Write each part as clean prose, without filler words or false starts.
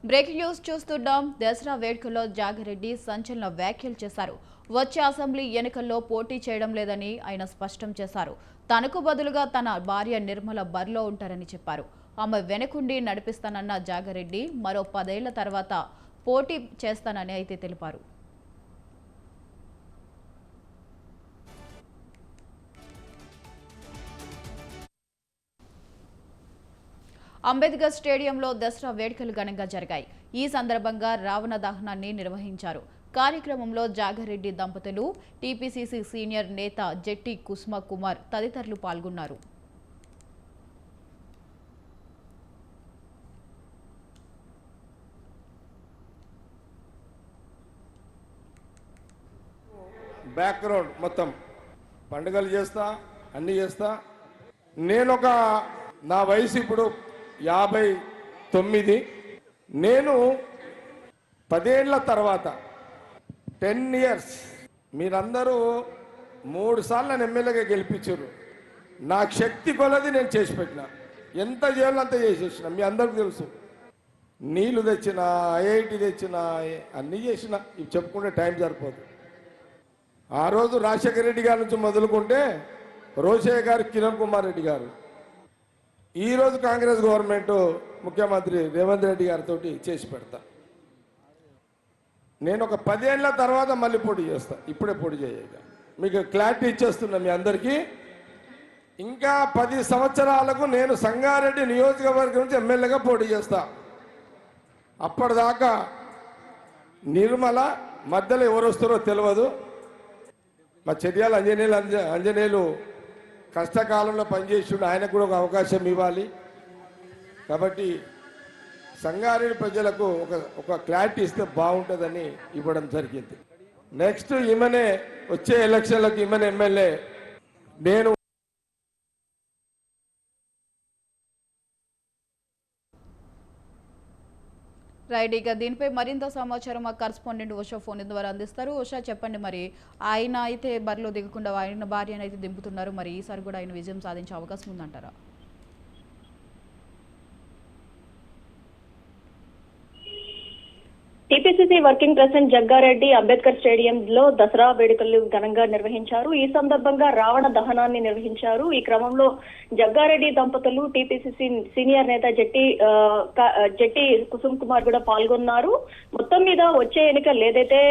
Breaking news చూస్తున్నాం. దసరా వేడుకల్లో జాగిరెడ్డి సంచలన వ్యాఖ్యలు చేశారు. వచ్చే అసెంబ్లీ ఎన్నికల్లో పోటీ చేయడం లేదని ఆయన స్పష్టం చేశారు. తనకు బదులుగా తన భార్య నిర్మల బరిలో ఉంటారని చెప్పారు. ఆమె వెనుకుండి నడిపిస్తానన్న జాగిరెడ్డి మరో 10 ఏళ్ల తర్వాత పోటీ చేస్తానని అయితే తెలిపారు. అంబేద్కర్ స్టేడియంలో దసరా వేడుకలు ఘనంగా జరిగాయి. ఈ సందర్భంగా రావణ దహనాన్ని నిర్వహించారు. కార్యక్రమంలో జాగిరెడ్డి దంపతులు, టీపీసీసీ సీనియర్ నేత జెట్టి కుసుమ కుమార్ తదితరులు పాల్గొన్నారు. బ్యాక్గ్రౌండ్ మొత్తం పండుగలు చేస్తా, అన్ని చేస్తా. నా వయసు ఇప్పుడు 59. నేను 10 ఏళ్ల తర్వాత 10 ఇయర్స్ మీరందరూ 3 సార్లు నన్ను ఎమ్మెల్యేగా గెలిపించారు. నాకు శక్తి కొలది నేను చేసి పెట్టిన, ఎంత చేయాలో అంత చేసేసిన. మీ అందరికి తెలుసు. నీళ్లు తెచ్చిన, ఐఐటి తెచ్చిన, అన్నీ చేసిన. ఇవి చెప్పుకుంటే టైం సరిపోదు. ఆ రోజు రాజశేఖర రెడ్డి గారి నుంచి మొదలుకుంటే రోషయ్య గారు, కిరణ్ కుమార్ రెడ్డి గారు, ఈరోజు కాంగ్రెస్ గవర్నమెంట్ ముఖ్యమంత్రి రేవంత్ రెడ్డి గారితో చేసి పెడతా. నేను ఒక 10 ఏళ్ల తర్వాత మళ్ళీ పోటీ చేస్తా. ఇప్పుడే పోటీ చేయక మీకు క్లారిటీ ఇచ్చేస్తున్నా మీ అందరికీ. ఇంకా 10 సంవత్సరాలకు నేను సంగారెడ్డి నియోజకవర్గం నుంచి ఎమ్మెల్యేగా పోటీ చేస్తా. అప్పటిదాకా నిర్మల మధ్యలో ఎవరు వస్తారో తెలియదు. మా చర్యాల అంజనేయులు కష్టకాలంలో పనిచేస్తుండే, ఆయనకు కూడా ఒక అవకాశం ఇవ్వాలి. కాబట్టి సంగారెడ్డి ప్రజలకు ఒక క్లారిటీ ఇస్తే బాగుంటుందని ఇవ్వడం జరిగింది. నెక్స్ట్ ఈమెనే వచ్చే ఎలక్షన్లకు ఈమెనే ఎమ్మెల్యే. నేను రైట్. ఇక దీనిపై మరింత సమాచారం మా కరస్పాండెంట్ ఉషా ఫోన్ ద్వారా అందిస్తారు. ఉషా, చెప్పండి, మరి ఆయన అయితే బరిలో దిగకుండా ఆయన భార్యను అయితే దింపుతున్నారు. మరి ఈసారి కూడా ఆయన విజయం సాధించే అవకాశం ఉందంటారా? TPCC working president Jagga Reddy Ambedkar స్టేడియంలో దసరా వేడుకలు ఘనంగా నిర్వహించారు. ఈ సందర్భంగా రావణ దహనాన్ని నిర్వహించారు. ఈ క్రమంలో జగ్గారెడ్డి దంపతులు, టీపీసీసీ సీనియర్ నేత జెట్టి కుసుమ్ కుమార్ కూడా పాల్గొన్నారు. మొత్తం మీద వచ్చే ఎన్నికలు ఏదైతే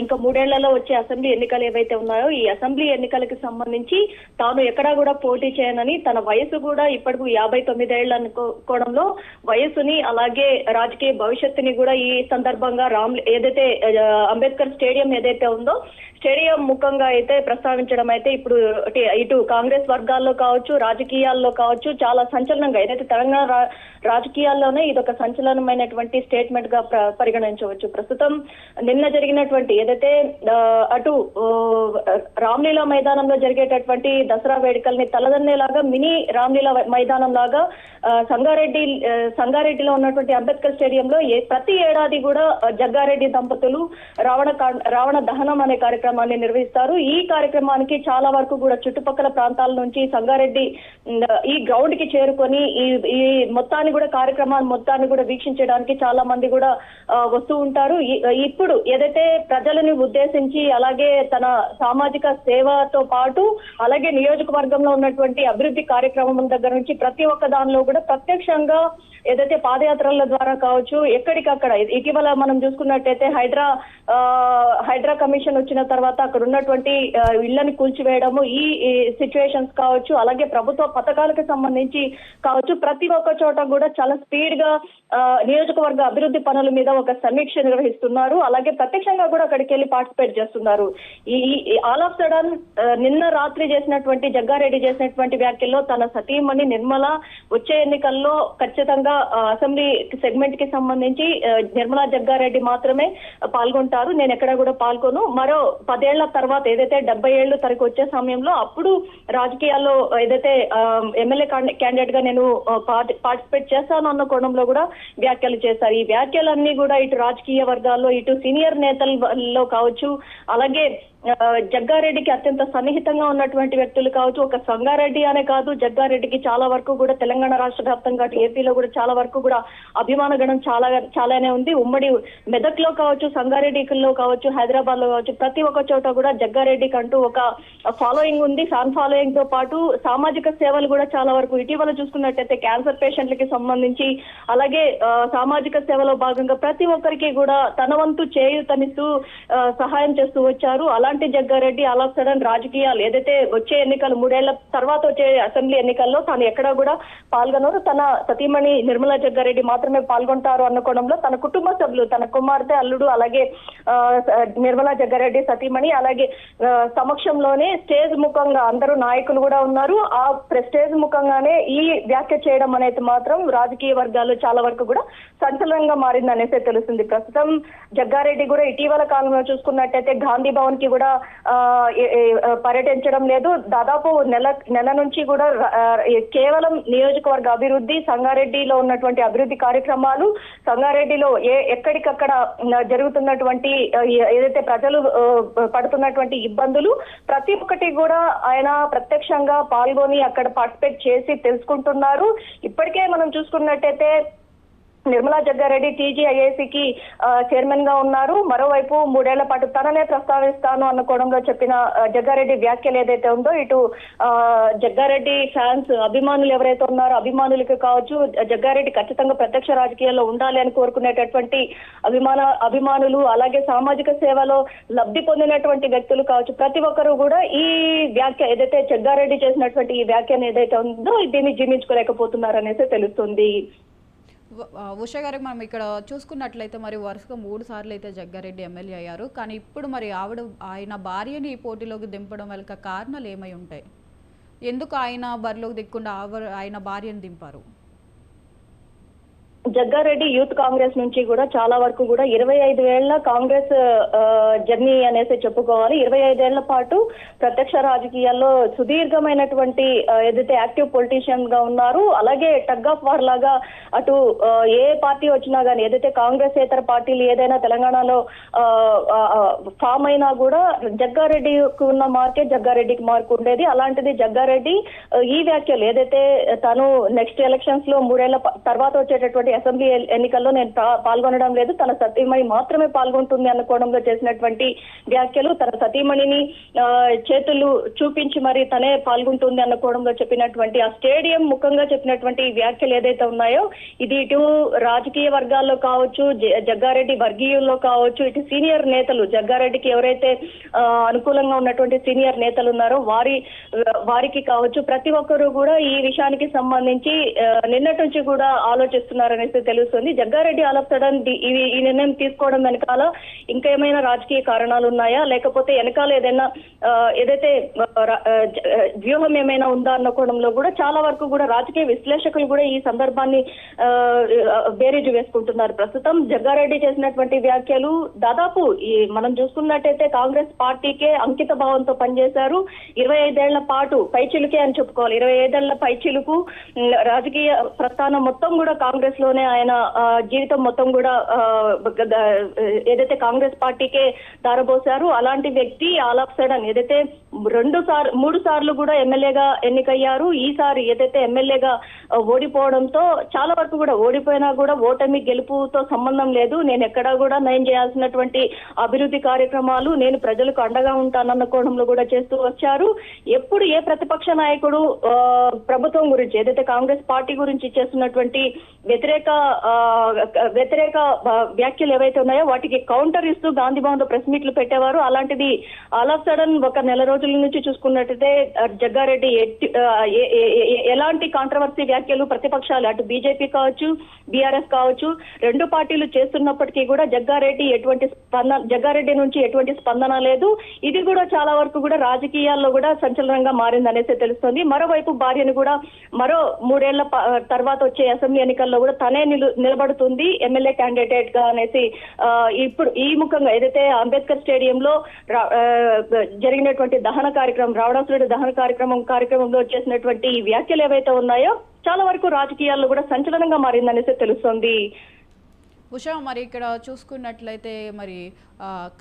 ఇంకా 3 ఏళ్లలో వచ్చే అసెంబ్లీ ఎన్నికలు ఏవైతే ఉన్నాయో, ఈ అసెంబ్లీ ఎన్నికలకు సంబంధించి తాను ఎక్కడా కూడా పోటీ చేయనని, తన వయసు కూడా ఇప్పటికు 59 ఏళ్లు అనుకోవడంలో వయసుని అలాగే రాజకీయ భవిష్యత్తుని కూడా ఈ సందర్భంగా ఏదైతే అంబేద్కర్ స్టేడియం ఏదైతే ఉందో స్టేడియం ముఖంగా అయితే ప్రస్తావించడం అయితే ఇప్పుడు ఇటు కాంగ్రెస్ వర్గాల్లో కావచ్చు, రాజకీయాల్లో కావచ్చు చాలా సంచలనంగా, ఏదైతే తెలంగాణ రాజకీయాల్లోనే ఇదొక సంచలనమైనటువంటి స్టేట్మెంట్ గా పరిగణించవచ్చు. ప్రస్తుతం నిన్న జరిగినటువంటి ఏదైతే అటు రామ్లీలా మైదానంలో జరిగేటటువంటి దసరా వేడుకల్ని తలదన్నేలాగా మినీ రామ్లీలా మైదానం లాగా సంగారెడ్డిలో ఉన్నటువంటి అంబేద్కర్ స్టేడియంలో ప్రతి ఏడాది కూడా జగ్గారెడ్డి దంపతులు రావణ దహనం అనే కార్యక్రమాన్ని నిర్వహిస్తారు. ఈ కార్యక్రమానికి చాలా వరకు కూడా చుట్టుపక్కల ప్రాంతాల నుంచి సంగారెడ్డి ఈ గ్రౌండ్ కి చేరుకొని ఈ కార్యక్రమాన్ని మొత్తాన్ని కూడా వీక్షించడానికి చాలా మంది కూడా వస్తూ ఉంటారు. ఇప్పుడు ఏదైతే ప్రజలని ఉద్దేశించి అలాగే తన సామాజిక సేవతో పాటు అలాగే నియోజకవర్గంలో ఉన్నటువంటి అభివృద్ధి కార్యక్రమం దగ్గర నుంచి ప్రతి ఒక్క దానిలో కూడా ప్రత్యక్షంగా ఏదైతే పాదయాత్రల ద్వారా కావచ్చు, ఎక్కడికక్కడ ఇటీవల మనం చూసుకున్నట్టయితే హైడ్రా కమిషన్ వచ్చిన తర్వాత అక్కడ ఉన్నటువంటి ఇళ్లని కూల్చివేయడము, ఈ సిచ్యువేషన్స్ కావచ్చు, అలాగే ప్రభుత్వ పథకాలకు సంబంధించి కావచ్చు, ప్రతి ఒక్క చోట కూడా చాలా స్పీడ్ గా నియోజకవర్గ అభివృద్ధి పనుల మీద ఒక సమీక్ష నిర్వహిస్తున్నారు. అలాగే ప్రత్యక్షంగా కూడా అక్కడికి వెళ్ళి పార్టిసిపేట్ చేస్తున్నారు. ఈ ఆల్ ఆఫ్ సడన్ నిన్న రాత్రి జగ్గారెడ్డి చేసినటువంటి వ్యాఖ్యల్లో తన సతీమణి నిర్మల వచ్చే ఎన్నికల్లో ఖచ్చితంగా అసెంబ్లీ సెగ్మెంట్ కి సంబంధించి నిర్మలా జగ్గారెడ్డి మాత్రమే పాల్గొంటారు. పాల్గొంటారు, నేను ఎక్కడ కూడా పాల్గొను. మరో 10 ఏళ్ల తర్వాత ఏదైతే 70 ఏళ్ళు తనకు వచ్చే సమయంలో అప్పుడు రాజకీయాల్లో ఏదైతే ఎమ్మెల్యే క్యాండిడేట్ గా నేను పార్టిసిపేట్ చేస్తాను అన్న కోణంలో కూడా వ్యాఖ్యలు చేశారు. ఈ వ్యాఖ్యలన్నీ కూడా ఇటు రాజకీయ వర్గాల్లో, ఇటు సీనియర్ నేతల్లో కావచ్చు, అలాగే జగ్గారెడ్డికి అత్యంత సన్నిహితంగా ఉన్నటువంటి వ్యక్తులు కావచ్చు, ఒక సంగారెడ్డి అనే కాదు, జగ్గారెడ్డికి చాలా వరకు కూడా తెలంగాణ రాష్ట్ర వ్యాప్తంగా ఏపీలో కూడా చాలా వరకు కూడా అభిమాన గణం చాలానే ఉంది. ఉమ్మడి మెదక్లో కావచ్చు, సంగారెడ్డిలో కావచ్చు, హైదరాబాద్ లో కావచ్చు, ప్రతి ఒక్క చోట కూడా జగ్గారెడ్డికి అంటూ ఒక ఫాలోయింగ్ ఉంది. ఫ్యాన్ ఫాలోయింగ్ తో పాటు సామాజిక సేవలు కూడా చాలా వరకు ఇటీవల చూసుకున్నట్టయితే క్యాన్సర్ పేషెంట్లకి సంబంధించి, అలాగే సామాజిక సేవలో భాగంగా ప్రతి ఒక్కరికి కూడా తన వంతు చేయూతనిస్తూ సహాయం చేస్తూ వచ్చారు. అలాంటి జగ్గారెడ్డి అలా సడన్ రాజకీయాలు ఏదైతే వచ్చే ఎన్నికలు 3 ఏళ్ల తర్వాత వచ్చే అసెంబ్లీ ఎన్నికల్లో తాను ఎక్కడా కూడా పాల్గొనరు, తన సతీమణి నిర్మలా జగ్గారెడ్డి మాత్రమే పాల్గొంటారు అనుకోవడంలో తన కుటుంబ సభ్యులు, తన కుమార్తె, అల్లుడు, అలాగే నిర్మలా జగ్గారెడ్డి సతీమణి, అలాగే సమక్షంలోనే స్టేజ్ ముఖంగా అందరూ నాయకులు కూడా ఉన్నారు. ఆ స్టేజ్ ముఖంగానే ఈ వ్యాఖ్య చేయడం అనేది మాత్రం రాజకీయ వర్గాల్లో చాలా వరకు కూడా సంచలనంగా మారింది అనేసి తెలుస్తుంది. ప్రస్తుతం జగ్గారెడ్డి కూడా ఇటీవల కాలంలో చూసుకున్నట్టయితే గాంధీ భవన్ కి కూడా పర్యటించడం లేదు. దాదాపు నెల నుంచి కూడా కేవలం నియోజకవర్గ అభివృద్ధి, సంగారెడ్డిలో ఉన్నటువంటి అభివృద్ధి కార్యక్రమాలు, సంగారెడ్డిలో ఎక్కడికక్కడ జరుగుతున్నటువంటి ఏదైతే ప్రజలు పడుతున్నటువంటి ఇబ్బందులు ప్రతి ఒక్కటి కూడా ఆయన ప్రత్యక్షంగా పాల్గొని అక్కడ పార్టిసిపేట్ చేసి తెలుసుకుంటున్నారు. ఇప్పటికే మనం చూసుకున్నట్టయితే నిర్మలా జగ్గారెడ్డి TGIACకి చైర్మన్ గా ఉన్నారు. మరోవైపు 3 ఏళ్ల పాటు తననే ప్రస్తావిస్తాను అన్న కోణంలో చెప్పిన జగ్గారెడ్డి వ్యాఖ్యలు ఏదైతే ఉందో, ఇటు జగ్గారెడ్డి ఫ్యాన్స్, అభిమానులు ఎవరైతే ఉన్నారో అభిమానులకి కావచ్చు, జగ్గారెడ్డి ఖచ్చితంగా ప్రత్యక్ష రాజకీయాల్లో ఉండాలి అని కోరుకునేటటువంటి అభిమానులు, అలాగే సామాజిక సేవలో లబ్ధి పొందినటువంటి వ్యక్తులు కావచ్చు, ప్రతి ఒక్కరు కూడా ఈ వ్యాఖ్య ఏదైతే జగ్గారెడ్డి చేసినటువంటి ఈ వ్యాఖ్యను ఏదైతే ఉందో దీన్ని జీర్ణించుకోలేకపోతున్నారు అనేసి తెలుస్తుంది. ఉషా గారు, మనం ఇక్కడ చూసుకున్నట్లయితే మరి వరుసగా 3 సార్లు అయితే జగ్గారెడ్డి ఎమ్మెల్యే అయ్యారు. కానీ ఇప్పుడు మరి ఆయన భార్యని పోటీలోకి దింపడం వెనుక కారణాలు ఏమై ఉంటాయి? ఎందుకు ఆయన బరిలోకి దిక్కుండా ఆయన భార్యను దింపారు? జగ్గారెడ్డి యూత్ కాంగ్రెస్ నుంచి కూడా చాలా వరకు కూడా 25 ఏళ్ల కాంగ్రెస్ జర్నీ అనేసి చెప్పుకోవాలి. 25 ఏళ్ల పాటు ప్రత్యక్ష రాజకీయాల్లో సుదీర్ఘమైనటువంటి ఏదైతే యాక్టివ్ పొలిటీషియన్ గా ఉన్నారు. అలాగే టగ్ ఆఫ్ వార్ లాగా అటు ఏ పార్టీ వచ్చినా గానీ, ఏదైతే కాంగ్రెస్ ఏతర పార్టీలు ఏదైనా తెలంగాణలో ఫామ్ అయినా కూడా జగ్గారెడ్డికి ఉన్న మార్కే జగ్గారెడ్డికి మార్కు ఉండేది. అలాంటిది జగ్గారెడ్డి ఈ వ్యాఖ్యలు ఏదైతే తను నెక్స్ట్ ఎలక్షన్స్ లో 3 ఏళ్ల తర్వాత వచ్చేటటువంటి అసెంబ్లీ ఎన్నికల్లో నేను పాల్గొనడం లేదు, తన సతీమణి మాత్రమే పాల్గొంటుంది అనుకోవడంలో చేసినటువంటి వ్యాఖ్యలు, తన సతీమణిని చేతులు చూపించి మరి తనే పాల్గొంటుంది అనుకోవడంలో చెప్పినటువంటి ఆ స్టేడియం ముఖంగా చెప్పినటువంటి వ్యాఖ్యలు ఏదైతే ఉన్నాయో, ఇది ఇటు రాజకీయ వర్గాల్లో కావచ్చు, జగ్గారెడ్డి వర్గీయుల్లో కావచ్చు, ఇటు సీనియర్ నేతలు జగ్గారెడ్డికి ఎవరైతే అనుకూలంగా ఉన్నటువంటి సీనియర్ నేతలు ఉన్నారో వారికి కావచ్చు, ప్రతి ఒక్కరూ కూడా ఈ విషయానికి సంబంధించి నిన్నటి నుంచి కూడా ఆలోచిస్తున్నారనేసి తెలుస్తుంది. జగ్గారెడ్డి ఆల్ ఆఫ్ సడన్ ఈ నిర్ణయం తీసుకోవడం వెనకాల ఇంకా ఏమైనా రాజకీయ కారణాలు ఉన్నాయా, లేకపోతే వెనకాల ఏదైతే వ్యూహం ఏమైనా ఉందా అన్న కోణంలో కూడా చాలా వరకు కూడా రాజకీయ విశ్లేషకులు కూడా ఈ సందర్భాన్ని బేరీజు వేసుకుంటున్నారు. ప్రస్తుతం జగ్గారెడ్డి చేసినటువంటి వ్యాఖ్యలు దాదాపు మనం చూసుకున్నట్టయితే కాంగ్రెస్ పార్టీకే అంకిత భావంతో పనిచేశారు. 25 ఏళ్ల పాటు పైచిలుకే అని చెప్పుకోవాలి. 25 ఏళ్ల పైచిలుకు రాజకీయ ప్రస్థానం మొత్తం కూడా కాంగ్రెస్ లోనే ఆయన జీవితం మొత్తం కూడా ఏదైతే కాంగ్రెస్ పార్టీకే దారబోసారు. అలాంటి వ్యక్తి ఆల్ ఆఫ్ సడన్ ఏదైతే 3 సార్లు కూడా ఎమ్మెల్యేగా ఎన్నికయ్యారు, ఈసారి ఏదైతే ఎమ్మెల్యేగా ఓడిపోవడంతో చాలా వరకు కూడా ఓడిపోయినా కూడా ఓటమి గెలుపుతో సంబంధం లేదు, నేను ఎక్కడా కూడా నయం చేయాల్సినటువంటి అభివృద్ధి కార్యక్రమాలు నేను ప్రజలకు అండగా ఉంటానన్న కోణంలో కూడా చేస్తూ వచ్చారు. ఎప్పుడు ఏ ప్రతిపక్ష నాయకుడు ప్రభుత్వం గురించి ఏదైతే కాంగ్రెస్ పార్టీ గురించి చేస్తున్నటువంటి వ్యతిరేక వ్యాఖ్యలు ఏవైతే ఉన్నాయో వాటికి కౌంటర్ ఇస్తూ గాంధీ భవన్ లో ప్రెస్ మీట్లు పెట్టేవారు. అలాంటిది ఆల్ ఆఫ్ సడన్ ఒక నెల రోజుల నుంచి చూసుకున్నట్టయితే జగ్గారెడ్డి ఎలాంటి కాంట్రవర్సీ వ్యాఖ్యలు ప్రతిపక్షాలు అటు బీజేపీ కావచ్చు, బీఆర్ఎస్ కావచ్చు, 2 పార్టీలు చేస్తున్నప్పటికీ కూడా జగ్గారెడ్డి నుంచి ఎటువంటి స్పందన లేదు. ఇది కూడా చాలా వరకు కూడా రాజకీయాల్లో కూడా సంచలనంగా మారిందనేసి తెలుస్తుంది. మరోవైపు భార్యను కూడా మరో 3 ఏళ్ల తర్వాత వచ్చే అసెంబ్లీ ఎన్నికల్లో కూడా తనే నిలబడుతుంది ఎమ్మెల్యే క్యాండిడేట్ గా అనేసి ఇప్పుడు ఈ ముఖంగా ఏదైతే అంబేద్కర్ స్టేడియంలో జరిగినటువంటి దహన కార్యక్రమం, రావణాసురుడి దహన కార్యక్రమంలో చేసినటువంటి వ్యాఖ్యలు ఏవైతే ఉన్నాయో చాలా వరకు రాజకీయాల్లో కూడా సంచలనంగా మారిందనేసి తెలుస్తోంది. ఉషా, మరి ఇక్కడ చూసుకున్నట్లయితే మరి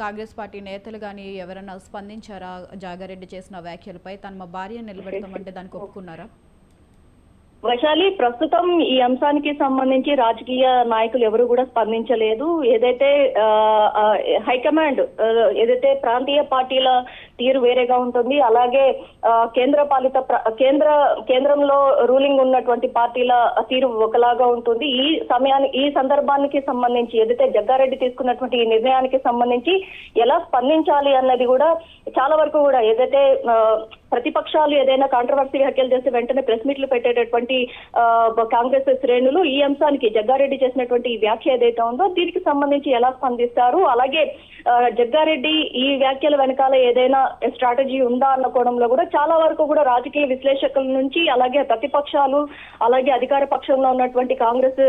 కాంగ్రెస్ పార్టీ నేతలు కానీ ఎవరైనా స్పందించారా జాగారెడ్డి చేసిన వ్యాఖ్యలపై? తన మా భార్య నిలబెడతామంటే దానికి ఒప్పుకున్నారా? వైశాలి, ప్రస్తుతం ఈ అంశానికి సంబంధించి రాజకీయ నాయకులు ఎవరు కూడా స్పందించలేదు. ఏదైతే హైకమాండ్ ఏదైతే ప్రాంతీయ పార్టీల తీరు వేరేగా ఉంటుంది, అలాగే కేంద్రంలో రూలింగ్ ఉన్నటువంటి పార్టీల తీరు ఒకలాగా ఉంటుంది. ఈ సందర్భానికి సంబంధించి ఏదైతే జగ్గారెడ్డి తీసుకున్నటువంటి ఈ నిర్ణయానికి సంబంధించి ఎలా స్పందించాలి అన్నది కూడా చాలా వరకు కూడా ఏదైతే ప్రతిపక్షాలు ఏదైనా కాంట్రవర్సీ వ్యాఖ్యలు చేస్తే వెంటనే ప్రెస్ మీట్లు పెట్టేటటువంటి కాంగ్రెస్ శ్రేణులు ఈ అంశానికి జగ్గారెడ్డి చేసినటువంటి ఈ వ్యాఖ్య ఏదైతే ఉందో దీనికి సంబంధించి ఎలా స్పందిస్తారు, అలాగే జగ్గారెడ్డి ఈ వ్యాఖ్యల వెనకాల ఏదైనా స్ట్రాటజీ ఉందా అన్న కోణంలో కూడా చాలా వరకు కూడా రాజకీయ విశ్లేషకుల నుంచి, అలాగే ప్రతిపక్షాలు, అలాగే అధికార పక్షంలో ఉన్నటువంటి కాంగ్రెస్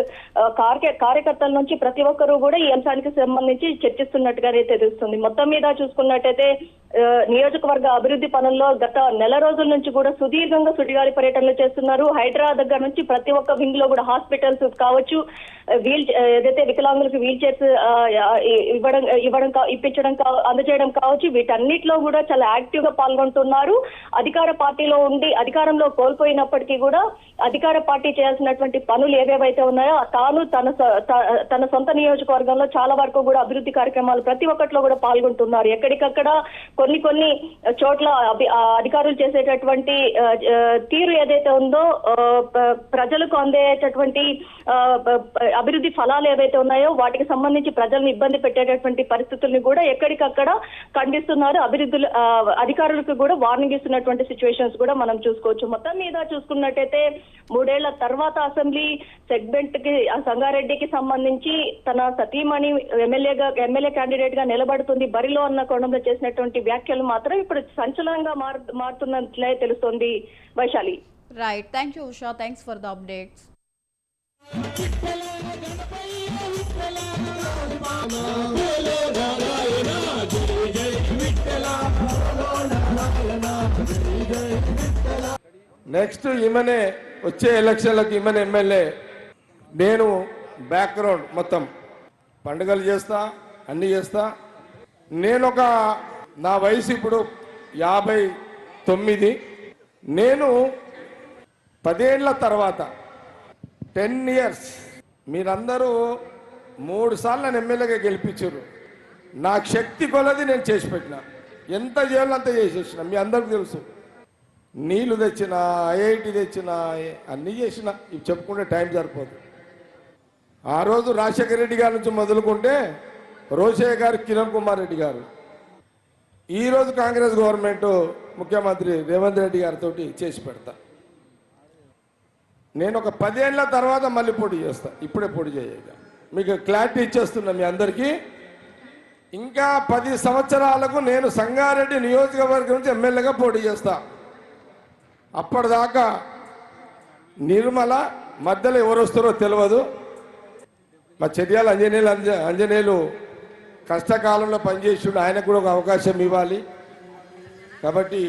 కార్యకర్తల నుంచి ప్రతి ఒక్కరూ కూడా ఈ అంశానికి సంబంధించి చర్చిస్తున్నట్టుగానే తెలుస్తుంది. మొత్తం మీద చూసుకున్నట్టయితే నియోజకవర్గ అభివృద్ధి పనుల్లో గత నెల రోజుల నుంచి కూడా సుదీర్ఘంగా సుడిగాలి పర్యటనలు చేస్తున్నారు. హైదరాబాద్ దగ్గర నుంచి ప్రతి ఒక్క వింగ్ లో కూడా హాస్పిటల్స్ కావచ్చు, ఏదైతే వికలాంగులకు వీల్ చైర్స్ అందజేయడం కావచ్చు, వీటన్నిటిలో కూడా చాలా యాక్టివ్ గా పాల్గొంటున్నారు. అధికార పార్టీలో ఉండి అధికారంలో కోల్పోయినప్పటికీ కూడా అధికార పార్టీ చేయాల్సినటువంటి పనులు ఏవేవైతే ఉన్నాయో తాను తన సొంత నియోజకవర్గంలో చాలా వరకు కూడా అభివృద్ధి కార్యక్రమాలు ప్రతి ఒక్కటిలో కూడా పాల్గొంటున్నారు. ఎక్కడికక్కడ కొన్ని చోట్ల అధికారులు చేసేటటువంటి తీరు ఏదైతే ఉందో ప్రజలకు అందేటటువంటి అభివృద్ధి ఫలాలు ఏవైతే ఉన్నాయో వాటికి సంబంధించి ప్రజలను ఇబ్బంది పెట్టేటటువంటి పరిస్థితుల్ని కూడా ఎక్కడికక్కడ ఖండిస్తున్నారు. అధికారులకు కూడా వార్నింగ్ ఇస్తున్నటువంటి సిచ్యువేషన్స్ కూడా మనం చూసుకోవచ్చు. మొత్తం మీద చూసుకున్నట్టయితే 3 ఏళ్ల తర్వాత అసెంబ్లీ సెగ్మెంట్ కి సంగారెడ్డికి సంబంధించి తన సతీమణి ఎమ్మెల్యే క్యాండిడేట్ గా నిలబడుతుంది బరిలో అన్న కోణంలో చేసినటువంటి వ్యాఖ్యలు మాత్రం ఇప్పుడు సంచలనంగా మారుతున్నట్లే తెలుస్తోంది. Vaishali. Right, thank you Usha, thanks for the updates. Next ఈమెనే వచ్చే ఎలక్షన్లకు ఈమెనే ఎమ్మెల్యే. నేను బ్యాక్గ్రౌండ్ మొత్తం పండుగలు చేస్తా, అన్నీ చేస్తా. నా వయసు ఇప్పుడు 59. నేను 10 ఏళ్ల తర్వాత 10 years మీరందరూ 3 సార్లు నన్ను ఎమ్మెల్యేగా గెలిపించారు. నాకు శక్తి కొలది నేను చేసి పెట్టిన, ఎంత చేయాలో అంత చేసేసిన. మీ అందరికీ తెలుసు, నీళ్లు తెచ్చిన, ఐఐటి తెచ్చిన, అన్నీ చేసిన. ఇవి చెప్పుకుంటే టైం సరిపోదు. ఆ రోజు రాజశేఖర రెడ్డి గారి నుంచి మొదలుకుంటే రోషయ్య గారు, కిరణ్ కుమార్ రెడ్డి గారు, ఈరోజు కాంగ్రెస్ గవర్నమెంట్ ముఖ్యమంత్రి రేవంత్ రెడ్డి గారితో చేసి పెడతా. నేను ఒక 10 ఏళ్ల తర్వాత మళ్ళీ పోటీ చేస్తా, ఇప్పుడే పోటీ చేయగా మీకు క్లారిటీ ఇచ్చేస్తున్నా మీ అందరికీ. ఇంకా 10 సంవత్సరాలకు నేను సంగారెడ్డి నియోజకవర్గం నుంచి ఎమ్మెల్యేగా పోటీ చేస్తా. అప్పటిదాకా నిర్మల మధ్యలో ఎవరు వస్తారో తెలియదు. మా చర్యాల అంజనేయులు కష్టకాలంలో పనిచేసిండు, ఆయనకు కూడా ఒక అవకాశం ఇవ్వాలి. కాబట్టి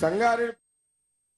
సంగారెడ్డి